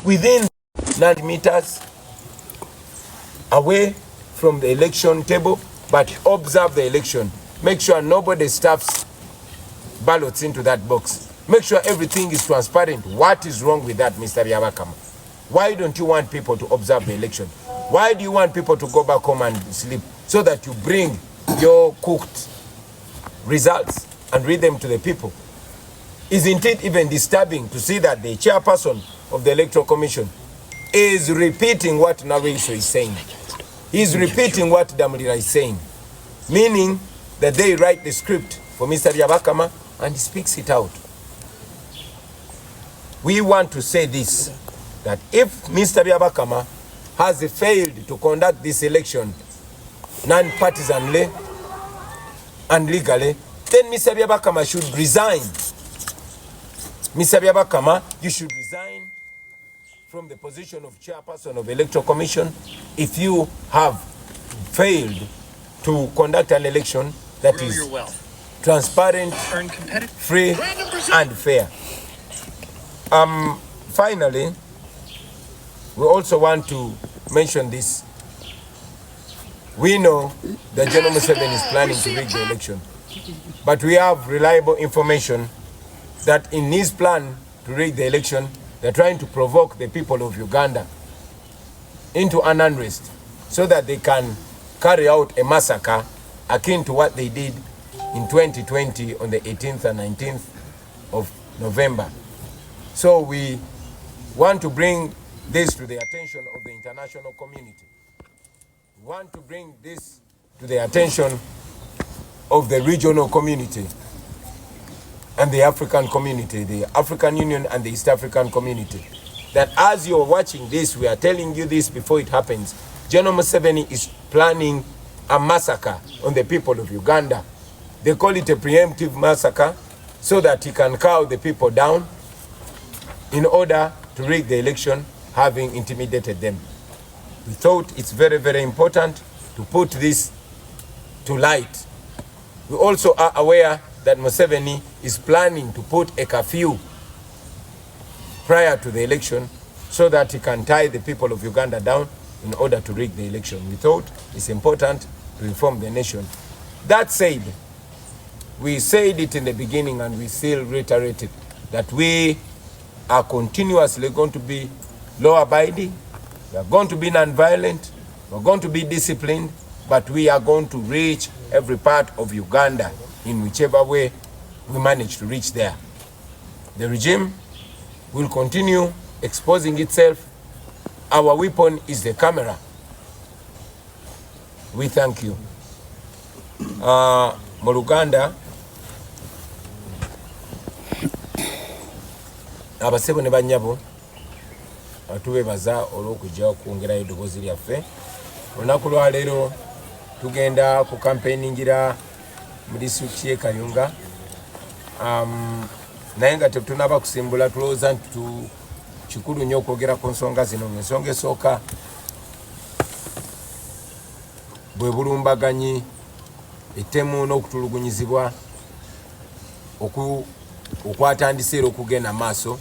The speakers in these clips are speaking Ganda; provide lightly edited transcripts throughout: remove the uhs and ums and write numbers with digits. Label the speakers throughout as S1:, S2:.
S1: within 90 meters away from the election table, but observe the election. Make sure nobody stuffs ballots into that box. Make sure everything is transparent. What is wrong with that, Mr. Byabakama? Why don't you want people to observe the election? Why do you want people to go back home and sleep so that you bring your cooked results and read them to the people? Isn't it even disturbing to see that the chairperson of the Electoral Commission is repeating what Narisho is saying? He's repeating what Damulira is saying, meaning that they write the script for Mr. Byabakama and he speaks it out. We want to say this, that if Mr. Byabakama has failed to conduct this election non-partisanly and legally, then Mr. Byabakama should resign. Mr. Byabakama, you should resign from the position of chairperson of Electoral Commission if you have failed to conduct an election that is transparent, free, and fair. Finally, we also want to mention this. We know that General Museveni is planning to rig the election, but we have reliable information that in his plan to rig the election, they're trying to provoke the people of Uganda into an unrest so that they can carry out a massacre akin to what they did in 2020 on the 18th and 19th of November. So we want to bring this to the attention of the international community. We want to bring this to the attention of the regional community and the African community, the African Union and the East African community, that as you're watching this, we are telling you this before it happens. General Museveni is planning a massacre on the people of Uganda. They call it a preemptive massacre so that he can cow the people down in order to rig the election, having intimidated them. We thought it's very, very important to put this to light. We also are aware that Museveni is planning to put a curfew prior to the election so that he can tie the people of Uganda down in order to rig the election. We thought it's important to inform the nation. That said, we said it in the beginning and we still reiterate it, that we are continuously going to be law-abiding, we are going to be non-violent, we are going to be disciplined, but we are going to reach every part of Uganda in whichever way we manage to reach there. The regime will continue exposing itself. Our weapon is the camera. We thank you. Muluganda, abasebo ne banyabo atubebaza olw'okujja okwongerayo eddoboozi lyaffe. Olunaku lwa leero tugenda ku campaigningira mu disitulikiti y'e Kayunga, naye nga tetunaba kusimbula, tulowooza nti kikulu nnyo okwogera ku nsonga zino. Ensonga esooka bwe bulumbaganyi, ettemu n'okutulugunyizibwa okwatandise era okugenda maaso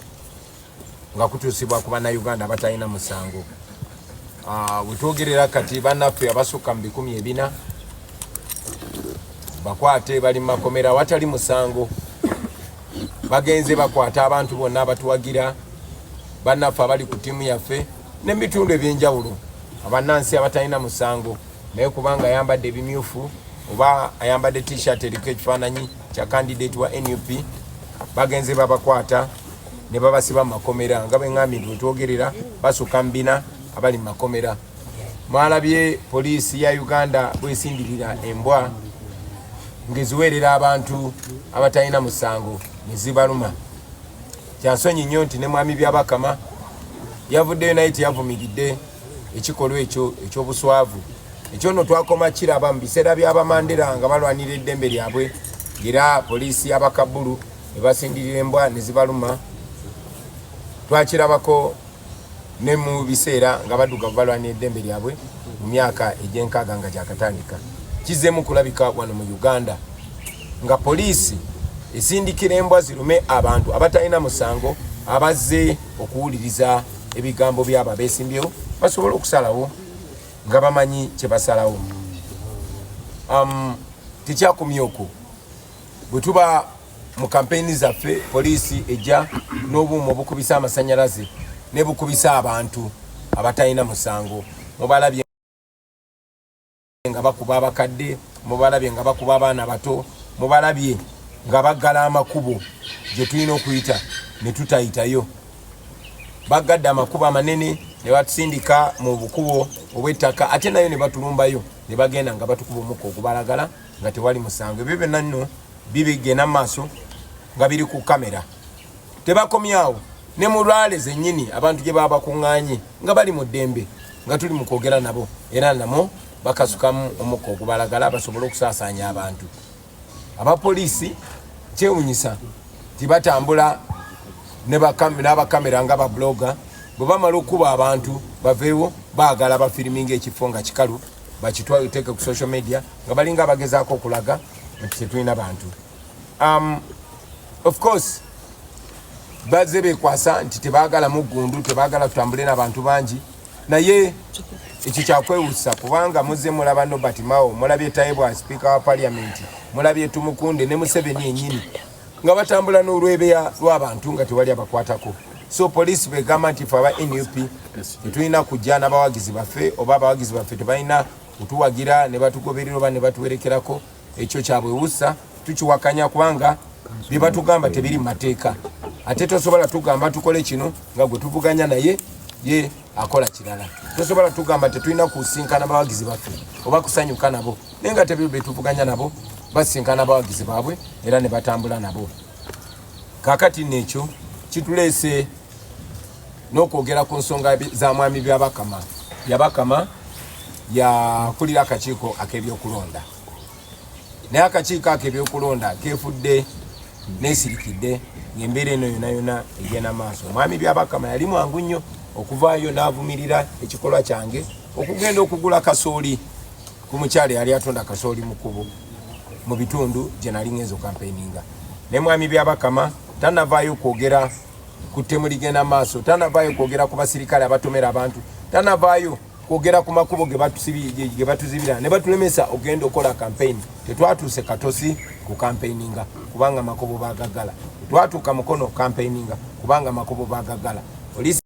S1: nga kutuusibwa ku bannayuganda abatalina musango. Bwe twogerera kati bannaffe abasukka mu 400 bakwate bali mu makomera awatali musango, bagenze bakwata abantu bonna abatuwagira, bannaffe abali ku ttiimu yaffe n'ebitundu ebyenjawulo, abannansi abatalina musango naye kubanga ayambadde ebimyufu oba ayambadde t-shirt eriko ekifaananyi kya candidate wa NUP, bagenze babakwata ne babasiba mu makomera. Nga bwe ngambye bwe twogerera basukka mu 400 abali mu makomera. Mwalabye poliisi ya Uganda bwesindirira embwa ngeziweerera abantu abatalina musango ne zibaluma. Kyansonyi nnyo nti ne mwami Byabakama yavuddeyo naye teyavumiridde ekikolwa ekyo eky'obuswavu. Ekyo nno twakoma kiraba mu biseera by'Abamandera nga balwanira eddembe lyabwe, era poliisi y'Abakabulu ne basindirira embwa ne zibaluma. Twakirabako ne mu biseera nga baddugavu balwanira eddembe lyabwe mu myaka egy'enkaaga nga gyakatandika. Kizeemu kulabika wano mu Uganda nga poliisi esindikira embwa zirume abantu abatalina musango abazze okuwuliriza ebigambo byaba besimbyewo basobola okusalawo nga bamanyi kye basalawo. Tikyakumyoko bwe tuba mu kampeyini zaffe poliisi ejja n'obuuma obukubisa amasanyalaze ne bukubisa abantu abatalina musango. Mubalabye nga bakuba abakadde, mubalabye nga bakuba abaana bato, mubalabye nga baggala amakubo gye tulina okuyita ne tutayitayo. Baggadde amakubo amanene ne batusindika mu bukubo obw'ettaka ate nayo ne batulumbayo ne bagenda nga batukuba omukka ogubalagala nga tewali musango. Ebyo byonna nno bibigenda maaso nga biri ku kamera. Tebakomyawo ne mu lwale zennyini abantu gye baba bakuŋŋaanye nga bali mu ddembe nga tuli mu kwogera nabo era namo bakasukamu omukka ogubalagala basobole okusaasaanya abantu. Abapoliisi kyewunyisa tibatambula n'abakamera nga babloga bwe bamala okuba abantu baveewo baagala bafiriminga ekifo nga kikalu bakiteeke ku social media nga balinga abagezaako okulaga nti tetulina bantu. Of course bazze beekwasa nti tebaagala muggundu, tebaagala tutambule n'abantu bangi, naye ekyo kyakwewusa kubanga muzze mulaba Nobert Mao, mulabye Taibwa Speaker wa Parliament, mulabye Tumukunde ne Museveni yennyini nga batambula n'olwebeya lw'abantu nga tewali abakwatako. So police begamba nti fe aba NUP tetulina kujja n'abawagizi baffe oba abawagizi baffe tebalina kutuwagira ne batugoberera oba ne batuwerekerako. Ekyo kyabwewusa tukiwakanya kubanga bye batugamba tebiri mu mateeka. Ate tosobola tugamba tukole kino nga gwe tuvuganya naye ye akola kirala. Tosobola tugamba tetulina kusinkana abawagizi baffe oba kusanyuka nabo naye nga tebiri betuvuganya nabo basinkana abawagizi baabwe era ne batambula nabo. Kaakati nekyo kituleese n'okwogera ku nsonga za mwami Byabakama yakulira akakiiko ak'ebyokulonda. Naye akakiiko ak'ebyokulonda keefudde neesirikidde ng'embeera eno yonna yonna egenda maaso. Mwami Byabakama yali mwangu nnyo okuvaayo n'avumirira ekikolwa kyange okugenda okugula kasooli ku mukyala yali atunda kasooli mu kkubo mu bitundu gye nali ngenza okampeyinga. Ne mwami Byabakama tanavaayo kwogera ku ttemu ligenda maaso, tanavaayo kwogera ku basirikale abatomera abantu, tanavaayo kwogera ku makubo ge batuzibira ne batulemesa okugenda okola kampeyini. Tetwatuuse katosi ku kampeyininga kubanga makubo bagagala, tetwatuuka mukono kampeyininga kubanga makubo bagagala. Poliisi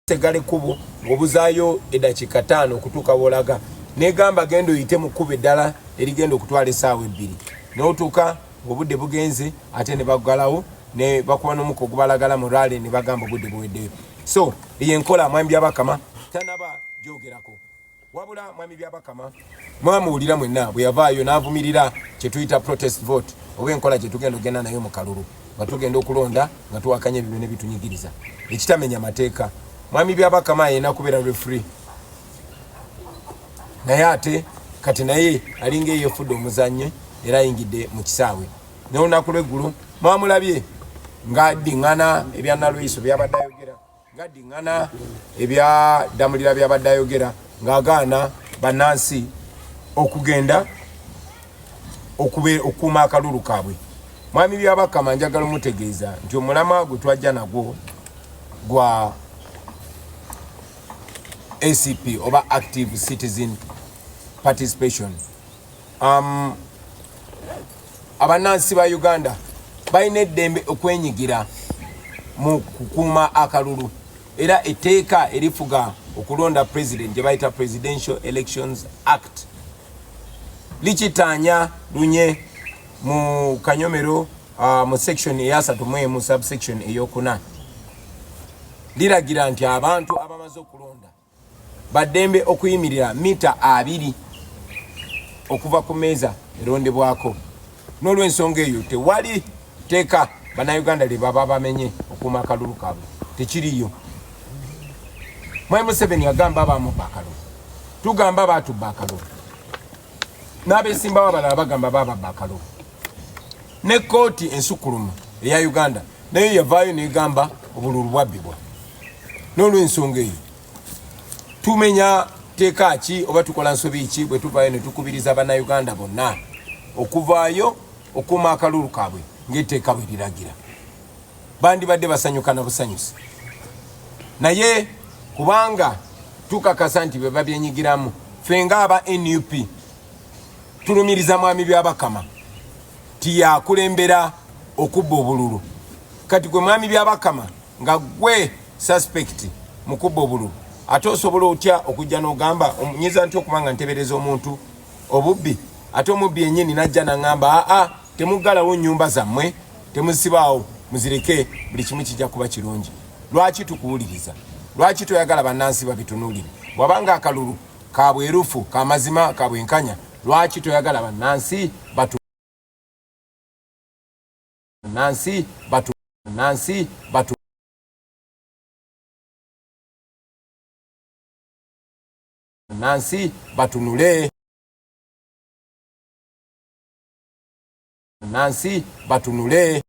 S1: tegale kubo ng'obuzaayo eddakiika 5 okutuuka wolaga negamba genda oyite mu kkubo eddala erigenda okutwala essaawa 2 n'otuuka ng'obudde bugenze ate ne baggalawo ne bakuba n'omukka ogubalagala mu lwale ne bagamba obudde buweddeyo. So yenkola mwami Byabakama tanaba gyogerako wabula mwami Byabakama mwamuwulira mwenna bwe yavaayo n'avumirira kye tuyita protest vote oba enkola gye tugenda ogenda nayo mu kalulu nga tugenda okulonda nga tuwakanya ebyo ne bitunyigiriza ekitamenya mateeka. Mwami Byabakama ayina kubeera referee naye ate kati naye alinga eyefudde omuzannyo era ayingidde mu kisaawe. N'olunaku lw'eggulu mwamulabye ng'addiŋŋana ebya Nalweyiso byabadde ayogera, ng'addiŋŋana ebya Damulira byabadde ayogera, ng'agaana bannansi okugenda okukuuma akalulu kaabwe. Mwami Byabakama njagala omutegeeza nti omulamwa gwe twajja nagwo gwa ACP oba Active Citizen Participation. Abannansi ba Uganda balina eddembe okwenyigira mu kukuuma akalulu era etteeka erifuga okulonda president gye bayita Presidential Elections Act likitaanya lunye mu kanyomero mu section eya 3 mu subsection ey'okuna liragira nti abantu abamaze okulonda baddembe okuyimirira mita 2 okuva ku meeza erondebwako. N'olw'ensonga eyo tewali teeka bannayuganda lye baba bamenye okuuma akalulu kaabwe tekiriyo. Mwami Museveni agamba abamu bakalulu, tugamba baatubba akalulu, n'abeesimbawo abalala bagamba bababba akalulu. Ne kkooti ensukulumu eya Uganda nayo yavaayo negamba obululu bwabbibwa. N'olw'ensonga eyo tumenya teeka ki oba tukola nsobi ki bwe tuvaayo ne tukubiriza bannayuganda bonna okuvaayo okuuma akalulu kaabwe ng'etteeka bwe liragira. bandibadde basanyuka na busanyusi. Naye kubanga tukakasa nti bwe babyenyigiramu ffe ng'aba NUP tulumiriza mwami Byabakama ti yakulembera okubba obululu. Kati gwe mwami Byabakama nga gwe suspect mu kubba obululu, ate osobola otya okujja n'ogamba omunyiza nti okubanga ntebereza omuntu obubbi, ate omubbi yennyini najja n'angamba temuggalawo nnyumba zammwe, temuzisibaawo, muzireke, buli kimu kijja kuba kirungi. Lwaki tukuwuliriza? Lwaki toyagala bannansi babitunuulire? Wabanga akalulu ka bwerufu ka mazima ka bwenkanya, lwaki toyagala bannansi batunule